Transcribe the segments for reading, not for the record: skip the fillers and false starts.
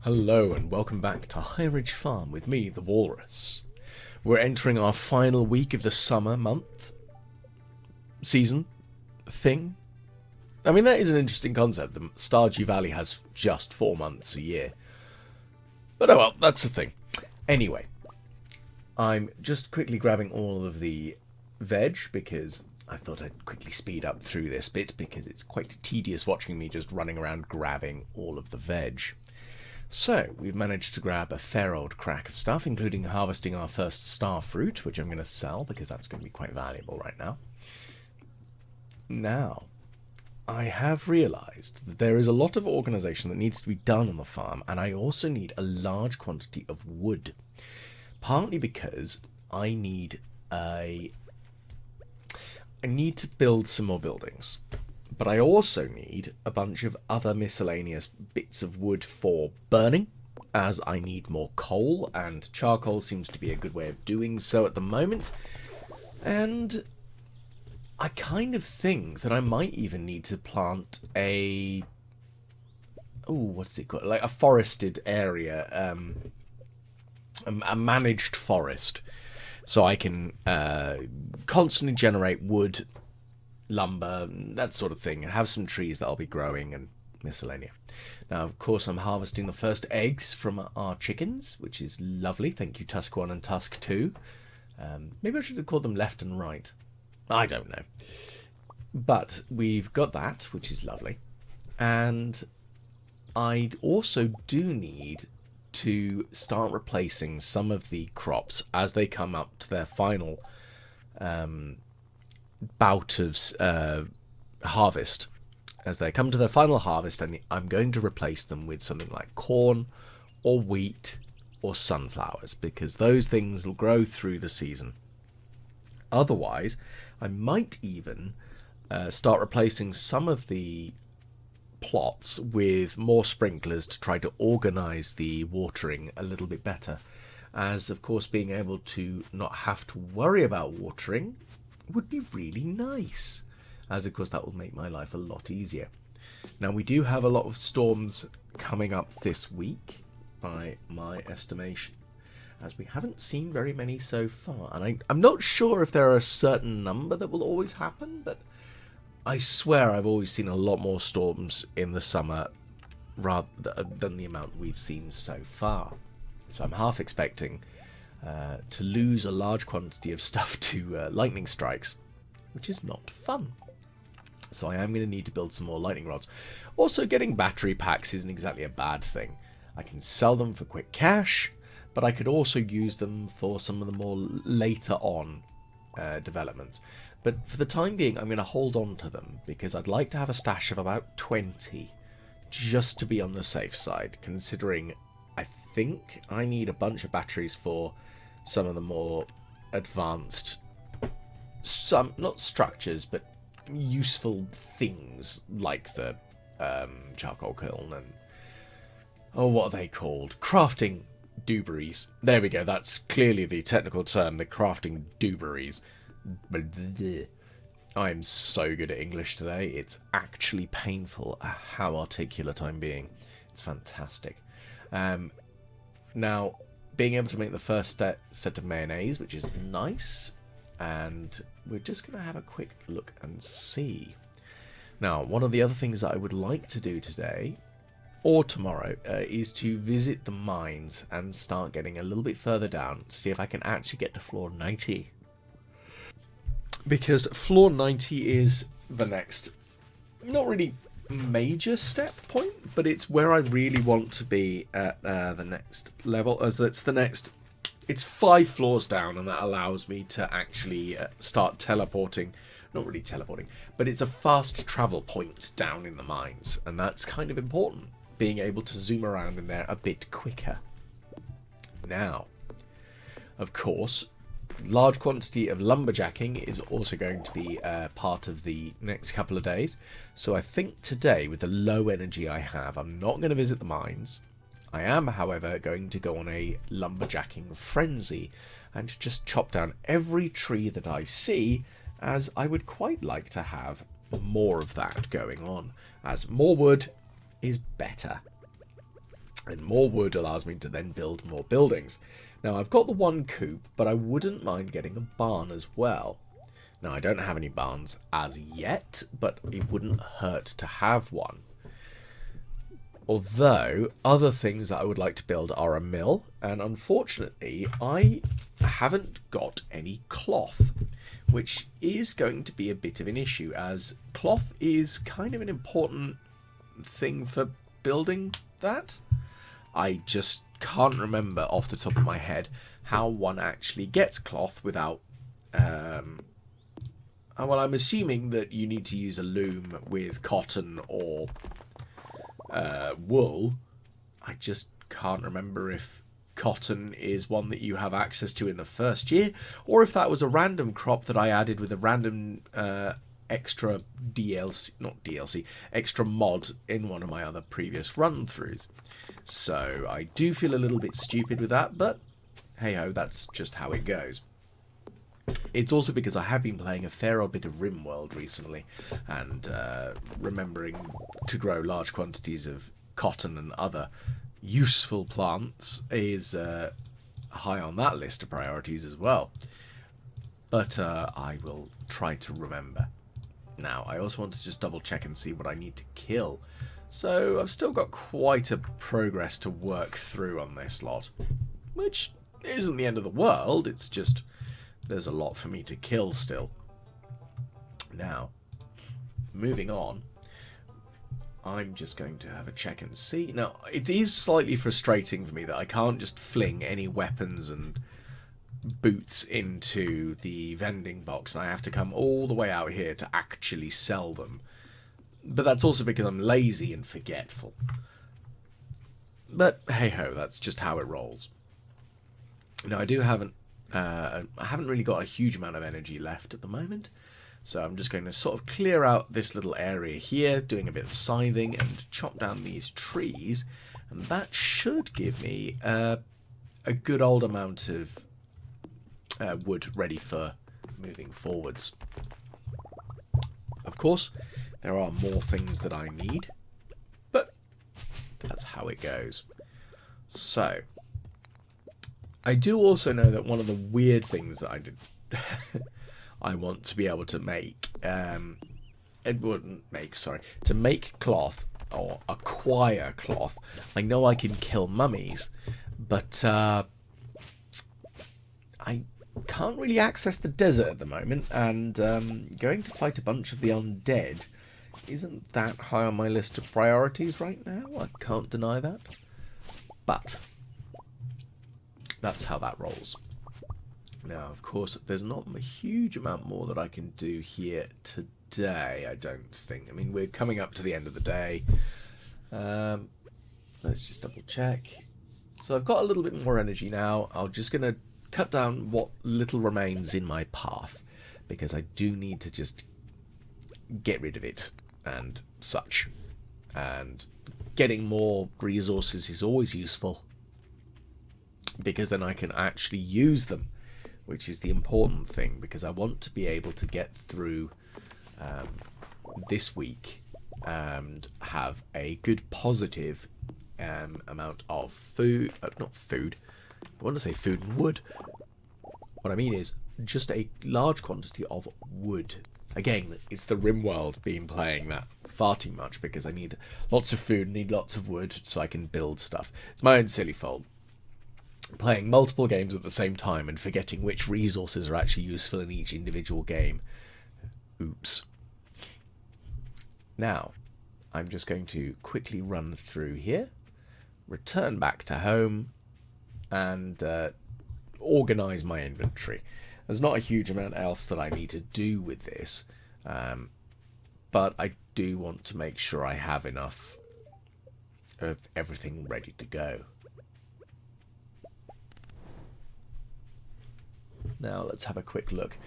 Hello and welcome back to High Ridge Farm with me, the Walrus. We're entering our final week of the summer month, season, thing. I mean, that is an interesting concept. The Stardew Valley has just 4 months a year. But oh well, that's the thing. Anyway, I'm just quickly grabbing all of the veg because I thought I'd quickly speed up through this bit because it's quite tedious watching me just running around grabbing all of the veg. So, we've managed to grab a fair old crack of stuff, including harvesting our first star fruit, which I'm going to sell because that's going to be quite valuable right now. Now, I have realised that there is a lot of organisation that needs to be done on the farm, and I also need a large quantity of wood. Partly because I need to build some more buildings. But I also need a bunch of other miscellaneous bits of wood for burning, as I need more coal, and charcoal seems to be a good way of doing so at the moment. And I kind of think that I might even need to plant a... oh, what's it called? Like a forested area, a managed forest, so I can constantly generate wood, lumber, that sort of thing, and have some trees that I'll be growing and miscellanea. Now, of course, I'm harvesting the first eggs from our chickens, which is lovely. Thank you, Tusk 1 and Tusk 2. Maybe I should have called them left and right. I don't know. But we've got that, which is lovely. And I also do need to start replacing some of the crops as they come up to their final bout of harvest. As they come to their final harvest, and I'm going to replace them with something like corn or wheat or sunflowers, because those things will grow through the season. Otherwise, I might even start replacing some of the plots with more sprinklers to try to organise the watering a little bit better, as of course being able to not have to worry about watering would be really nice, as of course that will make my life a lot easier. Now, we do have a lot of storms coming up this week by my estimation, as we haven't seen very many so far, and I'm not sure if there are a certain number that will always happen, but I swear I've always seen a lot more storms in the summer rather than the amount we've seen so far. So I'm half expecting to lose a large quantity of stuff to lightning strikes, which is not fun. So I am going to need to build some more lightning rods. Also, getting battery packs isn't exactly a bad thing. I can sell them for quick cash, but I could also use them for some of the more later on developments. But for the time being, I'm going to hold on to them because I'd like to have a stash of about 20 just to be on the safe side, considering I think I need a bunch of batteries for some of the more advanced, some not structures, but useful things like the charcoal kiln and, oh, what are they called? Crafting dooberies. There we go, that's clearly the technical term, the crafting dooberies. I am so good at English today, it's actually painful how articulate I'm being. It's fantastic. Now, being able to make the first set of mayonnaise, which is nice, and we're just going to have a quick look and see. Now, one of the other things that I would like to do today, or tomorrow, is to visit the mines and start getting a little bit further down to see if I can actually get to floor 90. Because floor 90 is the next, not really major step point, but it's where I really want to be at the next level, as it's 5 floors down, and that allows me to actually start teleporting. Not really teleporting, but it's a fast travel point down in the mines, and that's kind of important, being able to zoom around in there a bit quicker. Now, of course, large quantity of lumberjacking is also going to be part of the next couple of days. So I think today, with the low energy I have, I'm not going to visit the mines. I am, however, going to go on a lumberjacking frenzy and just chop down every tree that I see, as I would quite like to have more of that going on, as more wood is better. And more wood allows me to then build more buildings. Now, I've got the one coop, but I wouldn't mind getting a barn as well. Now, I don't have any barns as yet, but it wouldn't hurt to have one. Although, other things that I would like to build are a mill, and unfortunately, I haven't got any cloth, which is going to be a bit of an issue, as cloth is kind of an important thing for building that. I just can't remember off the top of my head how one actually gets cloth without... well, I'm assuming that you need to use a loom with cotton or wool. I just can't remember if cotton is one that you have access to in the first year, or if that was a random crop that I added with a random extra extra mod in one of my other previous run-throughs. So I do feel a little bit stupid with that, but hey-ho, that's just how it goes. It's also because I have been playing a fair old bit of RimWorld recently, and remembering to grow large quantities of cotton and other useful plants is high on that list of priorities as well. But I will try to remember. Now, I also want to just double check and see what I need to kill. So I've still got quite a progress to work through on this lot, which isn't the end of the world, it's just there's a lot for me to kill still. Now, moving on, I'm just going to have a check and see. Now, it is slightly frustrating for me that I can't just fling any weapons and boots into the vending box, and I have to come all the way out here to actually sell them. But that's also because I'm lazy and forgetful. But hey-ho, that's just how it rolls. Now, I haven't really got a huge amount of energy left at the moment, so I'm just going to sort of clear out this little area here, doing a bit of scything and chop down these trees, and that should give me a good old amount of wood ready for moving forwards. Of course, there are more things that I need, but that's how it goes. So, I do also know that one of the weird things that I did I want to be able to make, to make cloth or acquire cloth. I know I can kill mummies, but I can't really access the desert at the moment, and going to fight a bunch of the undead isn't that high on my list of priorities right now. I can't deny that. But that's how that rolls. Now, of course, there's not a huge amount more that I can do here today, I don't think. I mean, we're coming up to the end of the day. Let's just double check. So I've got a little bit more energy now. I'm just going to cut down what little remains in my path, because I do need to just get rid of it and such. And getting more resources is always useful, because then I can actually use them, which is the important thing, because I want to be able to get through this week and have a good positive amount of food, not food, I want to say food and wood. What I mean is just a large quantity of wood. Again, it's the RimWorld being playing that far too much, because I need lots of food, need lots of wood so I can build stuff. It's my own silly fault. Playing multiple games at the same time and forgetting which resources are actually useful in each individual game. Oops. Now, I'm just going to quickly run through here, return back to home, and organise my inventory. There's not a huge amount else that I need to do with this, but I do want to make sure I have enough of everything ready to go. Now let's have a quick look.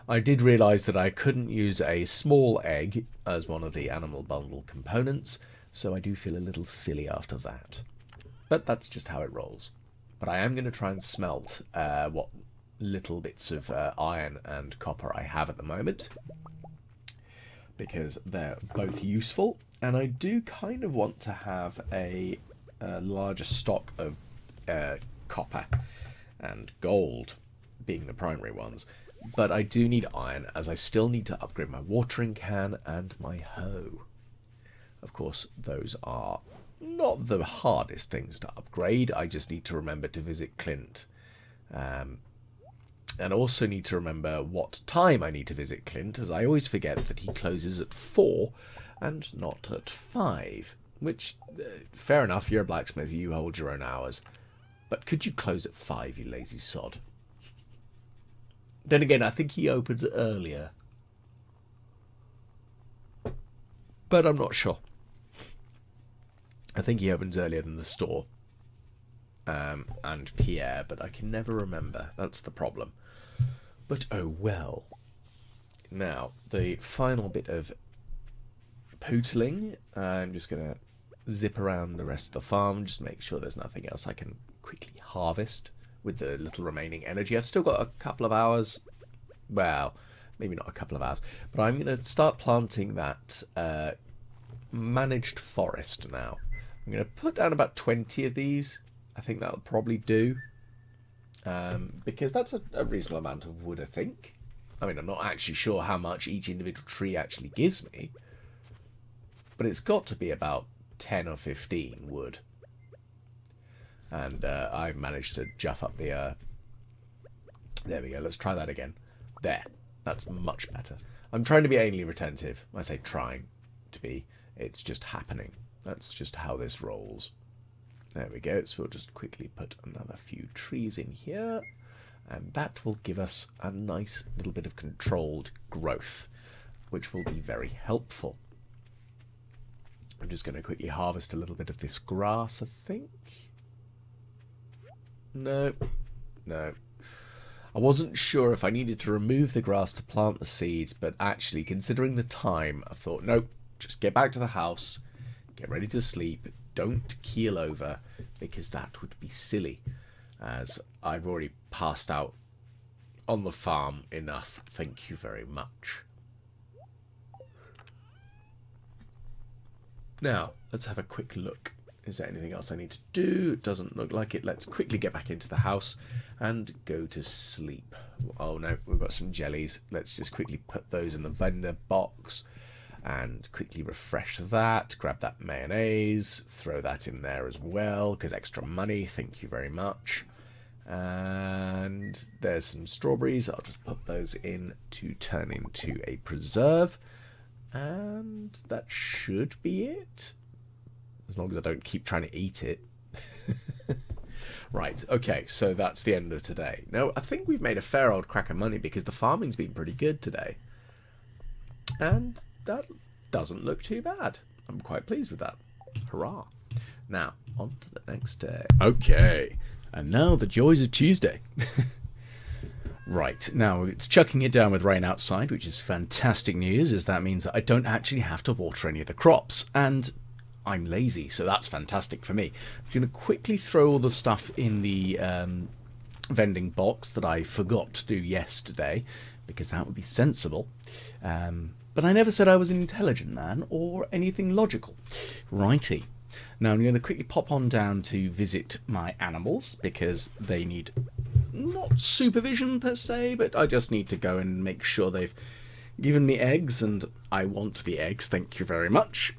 I did realise that I couldn't use a small egg as one of the animal bundle components, so I do feel a little silly after that. But that's just how it rolls. But I am going to try and smelt what little bits of iron and copper I have at the moment, because they're both useful, and I do kind of want to have a a larger stock of copper and gold being the primary ones. But I do need iron, as I still need to upgrade my watering can and my hoe. Of course, those are not the hardest things to upgrade. I just need to remember to visit Clint. And also need to remember what time I need to visit Clint, as I always forget that he closes at 4 and not at 5. Which, fair enough, you're a blacksmith, you hold your own hours. But could you close at 5, you lazy sod? Then again, I think he opens earlier. But I'm not sure. I think he opens earlier than the store. And Pierre, but I can never remember. That's the problem. But oh well. Now, the final bit of pootling. I'm just going to zip around the rest of the farm, just make sure there's nothing else I can quickly harvest with the little remaining energy. I've still got a couple of hours. Well, maybe not a couple of hours. But I'm going to start planting that managed forest now. I'm going to put down about 20 of these. I think that'll probably do. Because that's a reasonable amount of wood, I think. I mean, I'm not actually sure how much each individual tree actually gives me. But it's got to be about 10 or 15 wood. And I've managed to juff up the... There we go, let's try that again. There, that's much better. I'm trying to be anally retentive. I say trying to be. It's just happening. That's just how this rolls. There we go. So we'll just quickly put another few trees in here. And that will give us a nice little bit of controlled growth, which will be very helpful. I'm just going to quickly harvest a little bit of this grass, I think. No. I wasn't sure if I needed to remove the grass to plant the seeds, but actually, considering the time, I thought, nope, just get back to the house, get ready to sleep, don't keel over, because that would be silly, as I've already passed out on the farm enough. Thank you very much. Now, let's have a quick look. Is there anything else I need to do? It doesn't look like it. Let's quickly get back into the house and go to sleep. Oh no, we've got some jellies. Let's just quickly put those in the vendor box and quickly refresh that. Grab that mayonnaise, throw that in there as well, because extra money, thank you very much. And there's some strawberries. I'll just put those in to turn into a preserve. And that should be it. As long as I don't keep trying to eat it. Right, okay, so that's the end of today. Now, I think we've made a fair old crack of money because the farming's been pretty good today. And that doesn't look too bad. I'm quite pleased with that. Hurrah. Now, on to the next day. Okay, and now the joys of Tuesday. Right, now it's chucking it down with rain outside, which is fantastic news, as that means that I don't actually have to water any of the crops. And I'm lazy, so that's fantastic for me. I'm going to quickly throw all the stuff in the vending box that I forgot to do yesterday, because that would be sensible. But I never said I was an intelligent man or anything logical. Righty. Now I'm going to quickly pop on down to visit my animals, because they need not supervision per se, but I just need to go and make sure they've given me eggs, and I want the eggs, thank you very much.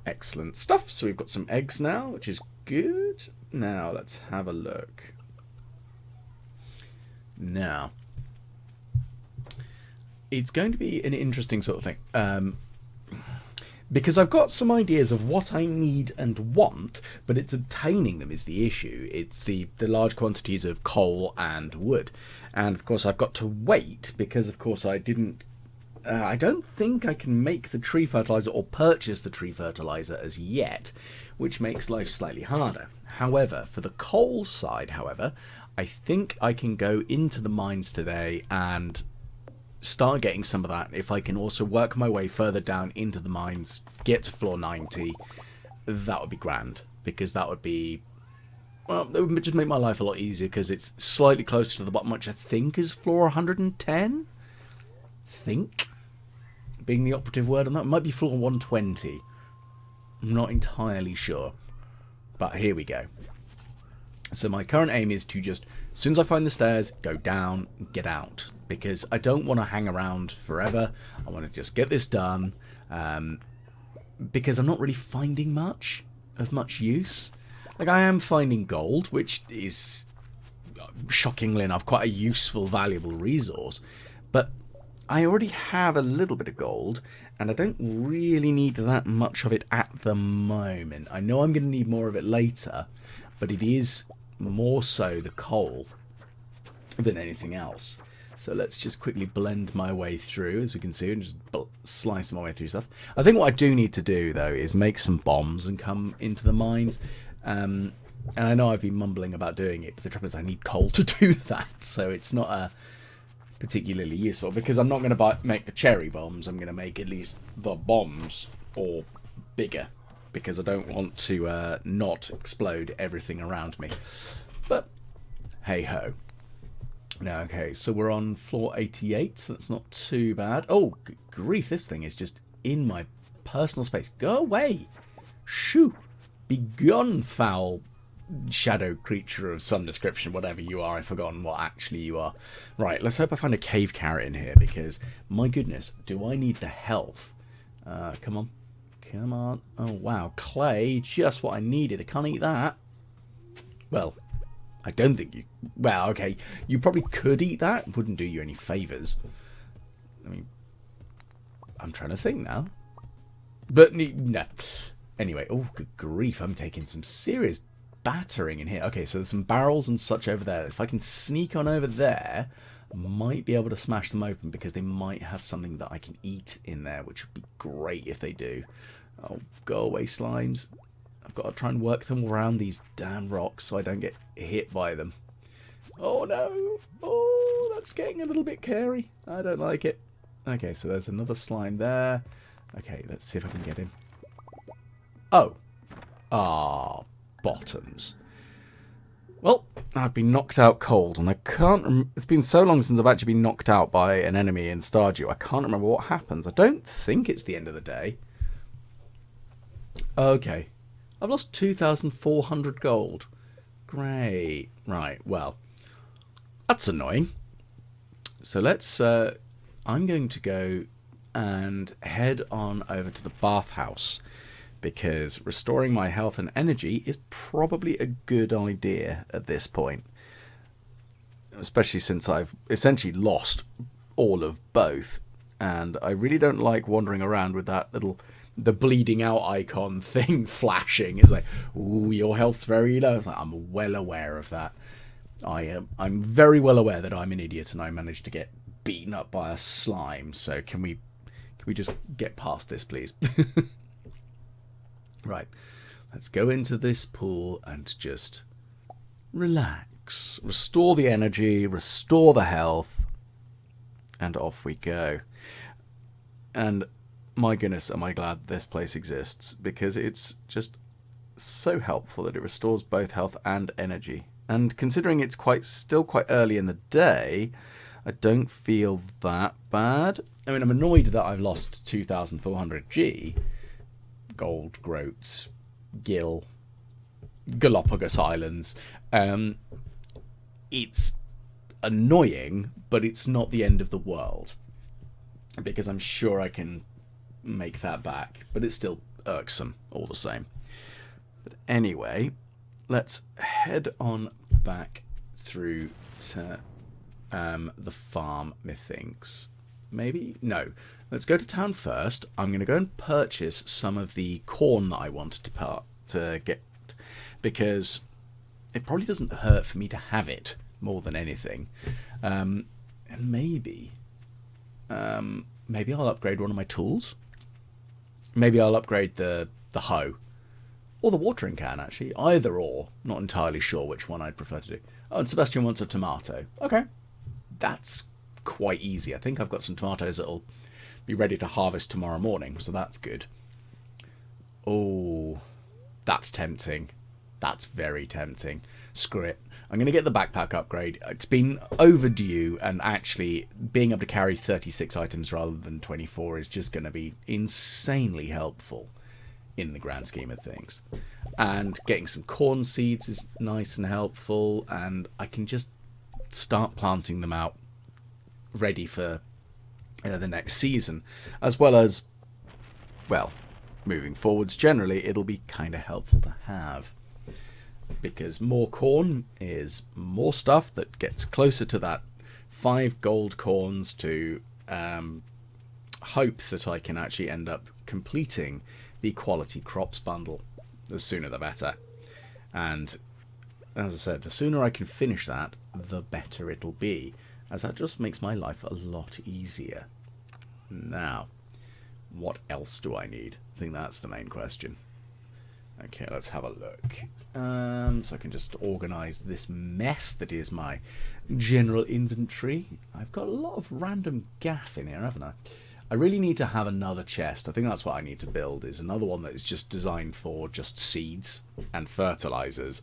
Excellent stuff. So we've got some eggs now, which is good. Now let's have a look. Now, it's going to be an interesting sort of thing. Because I've got some ideas of what I need and want, but it's obtaining them is the issue. It's the large quantities of coal and wood. And of course I've got to wait, because of course I don't think I can make the tree fertilizer or purchase the tree fertilizer as yet, which makes life slightly harder. However, for the coal side, I think I can go into the mines today and start getting some of that. If I can also work my way further down into the mines, get to floor 90, that would be grand, because that would be, well, it would just make my life a lot easier, because it's slightly closer to the bottom, which I think is floor 110? Think? Being the operative word on that. It might be floor 120. I'm not entirely sure. But here we go. So my current aim is to just, as soon as I find the stairs, go down, get out. Because I don't want to hang around forever. I want to just get this done. Because I'm not really finding much of much use. Like, I am finding gold, which is, shockingly enough, quite a useful, valuable resource. But I already have a little bit of gold, and I don't really need that much of it at the moment. I know I'm going to need more of it later, but it is more so the coal than anything else. So let's just quickly blend my way through, as we can see, and just slice my way through stuff. I think what I do need to do, though, is make some bombs and come into the mines. And I know I've been mumbling about doing it, but the trouble is I need coal to do that, so it's not particularly useful. Because I'm not going to make the cherry bombs, I'm going to make at least the bombs, or bigger, because I don't want to not explode everything around me. But hey-ho. Now, okay, so we're on floor 88, so that's not too bad. Oh, good grief, this thing is just in my personal space. Go away! Shoo! Be gone, foul shadow creature of some description, whatever you are. I've forgotten what actually you are. Right, let's hope I find a cave carrot in here, because, my goodness, do I need the health? Come on. Come on. Oh, wow, clay, just what I needed. I can't eat that. Well, I don't think you... Well, okay, you probably could eat that. It wouldn't do you any favours. I mean, I'm trying to think now. But, no. Anyway, oh, good grief, I'm taking some serious battering in here. Okay, so there's some barrels and such over there. If I can sneak on over there, I might be able to smash them open, because they might have something that I can eat in there, which would be great if they do. Oh, go away, slimes. I've got to try and work them around these damn rocks so I don't get hit by them. Oh no! Oh, that's getting a little bit scary. I don't like it. Okay, so there's another slime there. Okay, let's see if I can get him. Oh. Ah, bottoms. Well, I've been knocked out cold, and I can't... It's been so long since I've actually been knocked out by an enemy in Stardew. I can't remember what happens. I don't think it's the end of the day. Okay. I've lost 2,400 gold. Great. Right, well, that's annoying. So let's... I'm going to go and head on over to the bathhouse, because restoring my health and energy is probably a good idea at this point. Especially since I've essentially lost all of both. And I really don't like wandering around with that little... the bleeding out icon thing flashing. It's like, ooh, your health's very low. It's like, I'm well aware of that. I'm very well aware that I'm an idiot and I managed to get beaten up by a slime. So can we just get past this, please? Right, let's go into this pool and just relax, restore the energy, restore the health, and off we go. And my goodness, am I glad this place exists, because it's just so helpful that it restores both health and energy. And considering it's still quite early in the day, I don't feel that bad. I mean, I'm annoyed that I've lost 2,400 G, gold, groats, gill, Galapagos Islands. It's annoying, but it's not the end of the world, because I'm sure I can make that back, but it's still irksome all the same. But anyway, let's head on back through to the farm, methinks. Maybe? No. Let's go to town first. I'm going to go and purchase some of the corn that I wanted to get, because it probably doesn't hurt for me to have it more than anything. And maybe I'll upgrade one of my tools. Maybe I'll upgrade the hoe. Or the watering can, actually. Either or. Not entirely sure which one I'd prefer to do. Oh, and Sebastian wants a tomato. Okay. That's quite easy. I think I've got some tomatoes that'll be ready to harvest tomorrow morning, so that's good. Oh, that's tempting. That's very tempting. Screw it. I'm going to get the backpack upgrade. It's been overdue, and actually being able to carry 36 items rather than 24 is just going to be insanely helpful. in the grand scheme of things. And getting some corn seeds is nice and helpful, and I can just start planting them out ready for the next season, as well as, well, moving forwards generally, it'll be kind of helpful to have, because more corn is more stuff that gets closer to that 5 gold corns to hope that I can actually end up completing the quality crops bundle. The sooner the better. And as I said, the sooner I can finish that, the better it'll be, as that just makes my life a lot easier. Now, what else do I need? I think that's the main question. Okay, let's have a look. So I can just organise this mess that is my general inventory. I've got a lot of random gaff in here, haven't I? I really need to have another chest. I think that's what I need to build, is another one that is just designed for just seeds and fertilizers,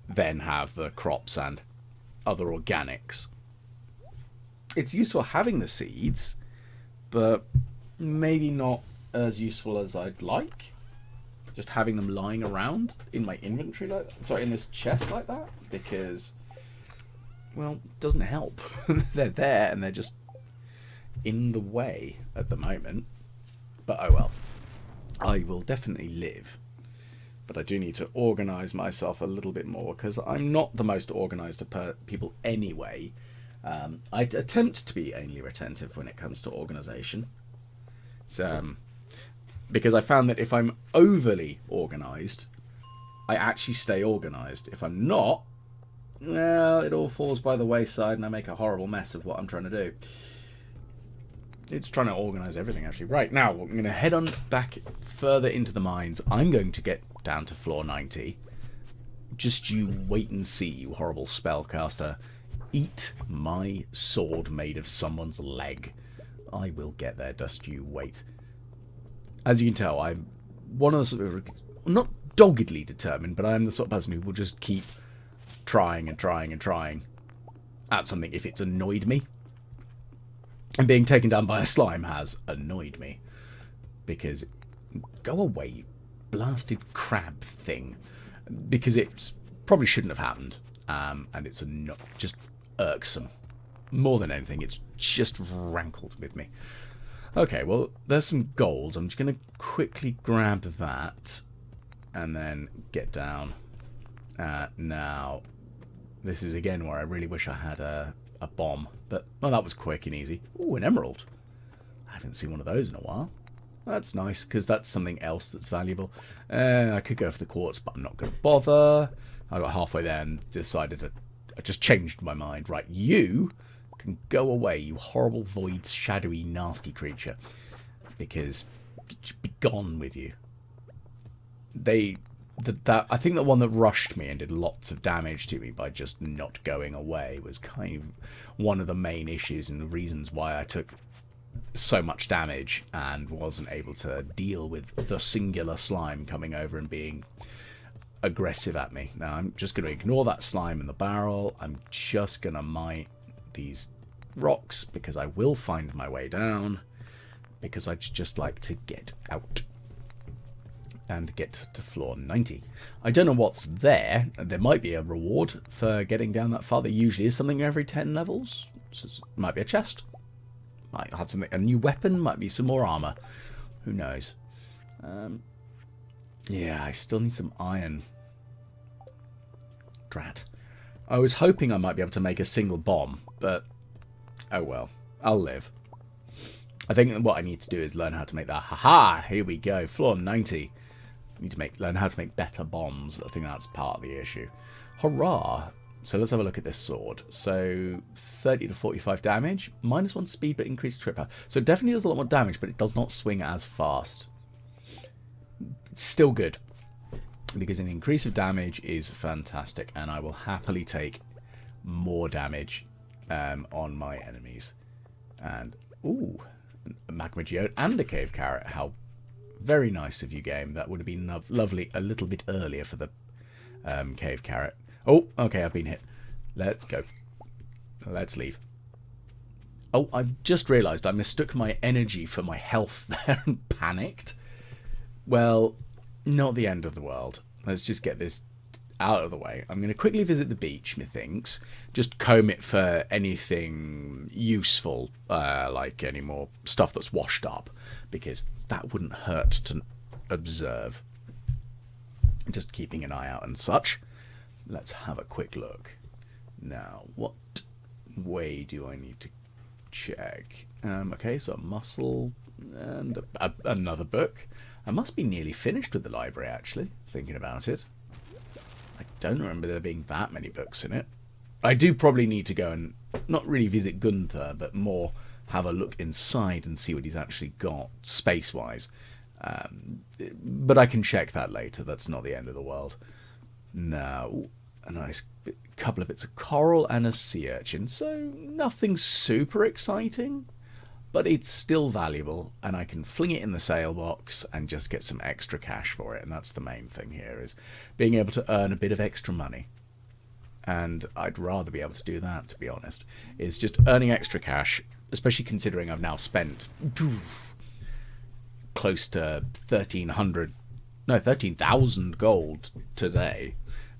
then have the crops and other organics. It's useful having the seeds, but maybe not as useful as I'd like. Just having them lying around in my inventory, in this chest like that, because, well, it doesn't help. They're there and they're just in the way at the moment, but oh well. I will definitely live, but I do need to organise myself a little bit more, because I'm not the most organised of people anyway. I attempt to be anally retentive when it comes to organisation, because I found that if I'm overly organised, I actually stay organised. If I'm not, well, it all falls by the wayside and I make a horrible mess of what I'm trying to do. It's trying to organise everything, actually. Right, now, I'm going to head on back further into the mines. I'm going to get down to floor 90. Just you wait and see, you horrible spellcaster. Eat my sword made of someone's leg. I will get there, just you wait. As you can tell, I'm one of the sort of, not doggedly determined, but I'm the sort of person who will just keep trying and trying and trying at something if it's annoyed me. And being taken down by a slime has annoyed me. Because, go away, you blasted crab thing. Because it probably shouldn't have happened. And it's just irksome. More than anything, it's just rankled with me. Okay, well, there's some gold. I'm just going to quickly grab that. And then get down. Now, this is again where I really wish I had a bomb, but well, that was quick and easy. Ooh, an emerald. I haven't seen one of those in a while. That's nice, because that's something else that's valuable. I could go for the quartz, but I'm not going to bother. I got halfway there and decided I just changed my mind. Right, you can go away, you horrible, void, shadowy, nasty creature, because be gone with you. I think the one that rushed me and did lots of damage to me by just not going away was kind of one of the main issues and the reasons why I took so much damage and wasn't able to deal with the singular slime coming over and being aggressive at me. Now I'm just going to ignore that slime in the barrel. I'm just going to mine these rocks because I will find my way down, because I'd just like to get out and get to floor 90. I don't know what's there. There might be a reward for getting down that far. There usually is something every 10 levels. So it might be a chest. Might have something, a new weapon. Might be some more armor. Who knows? Yeah, I still need some iron. Drat. I was hoping I might be able to make a single bomb, but oh well. I'll live. I think what I need to do is learn how to make that. Haha! Here we go. Floor 90. I need to learn how to make better bombs. I think that's part of the issue. Hurrah! So let's have a look at this sword. So 30 to 45 damage, -1 speed but increased trip power. So it definitely does a lot more damage, but it does not swing as fast. It's still good, because an increase of damage is fantastic, and I will happily take more damage on my enemies. And ooh, a magma geode and a cave carrot. How very nice of you, game. That would have been lovely a little bit earlier for the cave carrot. Oh, okay, I've been hit. Let's go. Let's leave. Oh, I've just realised I mistook my energy for my health there and panicked. Well, not the end of the world. Let's just get this out of the way. I'm going to quickly visit the beach, methinks. Just comb it for anything useful, like any more stuff that's washed up, because that wouldn't hurt to observe. Just keeping an eye out and such. Let's have a quick look. Now, what way do I need to check? Okay, so a mussel and another book. I must be nearly finished with the library, actually, thinking about it. I don't remember there being that many books in it. I do probably need to go and not really visit Gunther, but more have a look inside and see what he's actually got, space-wise. But I can check that later. That's not the end of the world. Now, a nice couple of bits of coral and a sea urchin. So nothing super exciting, but it's still valuable, and I can fling it in the sale box and just get some extra cash for it. And that's the main thing here, is being able to earn a bit of extra money. And I'd rather be able to do that, to be honest, is just earning extra cash, especially considering I've now spent close to 13,000 gold today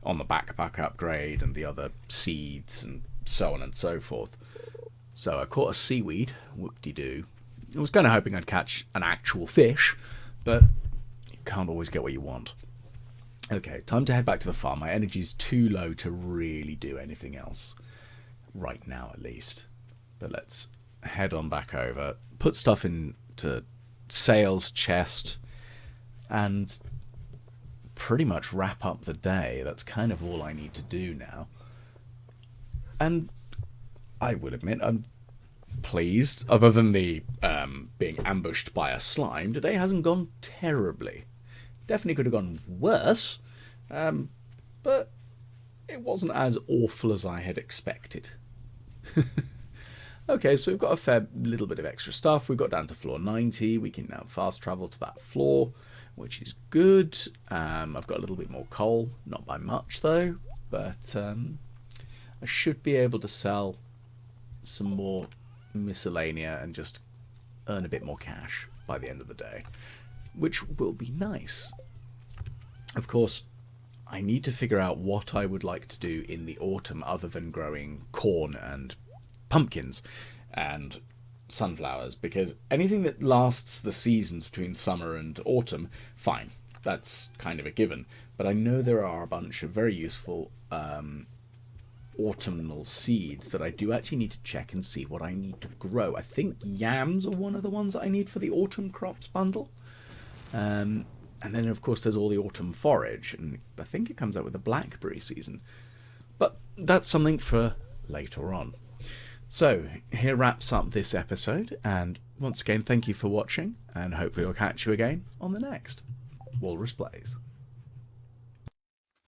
on the backpack upgrade and the other seeds and so on and so forth. So I caught a seaweed, whoop-de-doo. I was kind of hoping I'd catch an actual fish, but you can't always get what you want. Okay, time to head back to the farm. My energy's too low to really do anything else. Right now, at least. But let's head on back over, put stuff into sales chest, and pretty much wrap up the day. That's kind of all I need to do now. And I will admit, I'm pleased. Other than the being ambushed by a slime, today hasn't gone terribly. Definitely could have gone worse, but it wasn't as awful as I had expected. Okay, so we've got a fair little bit of extra stuff. We've got down to floor 90. We can now fast travel to that floor, which is good. I've got a little bit more coal, not by much though, but I should be able to sell some more miscellanea and just earn a bit more cash by the end of the day, which will be nice. Of course, I need to figure out what I would like to do in the autumn other than growing corn and pumpkins and sunflowers, because anything that lasts the seasons between summer and autumn, fine, that's kind of a given. But I know there are a bunch of very useful autumnal seeds that I do actually need to check and see what I need to grow. I think yams are one of the ones that I need for the autumn crops bundle. And then, of course, there's all the autumn forage, and I think it comes out with the blackberry season. But that's something for later on. So, here wraps up this episode, and once again, thank you for watching, and hopefully I'll catch you again on the next Walrus Plays.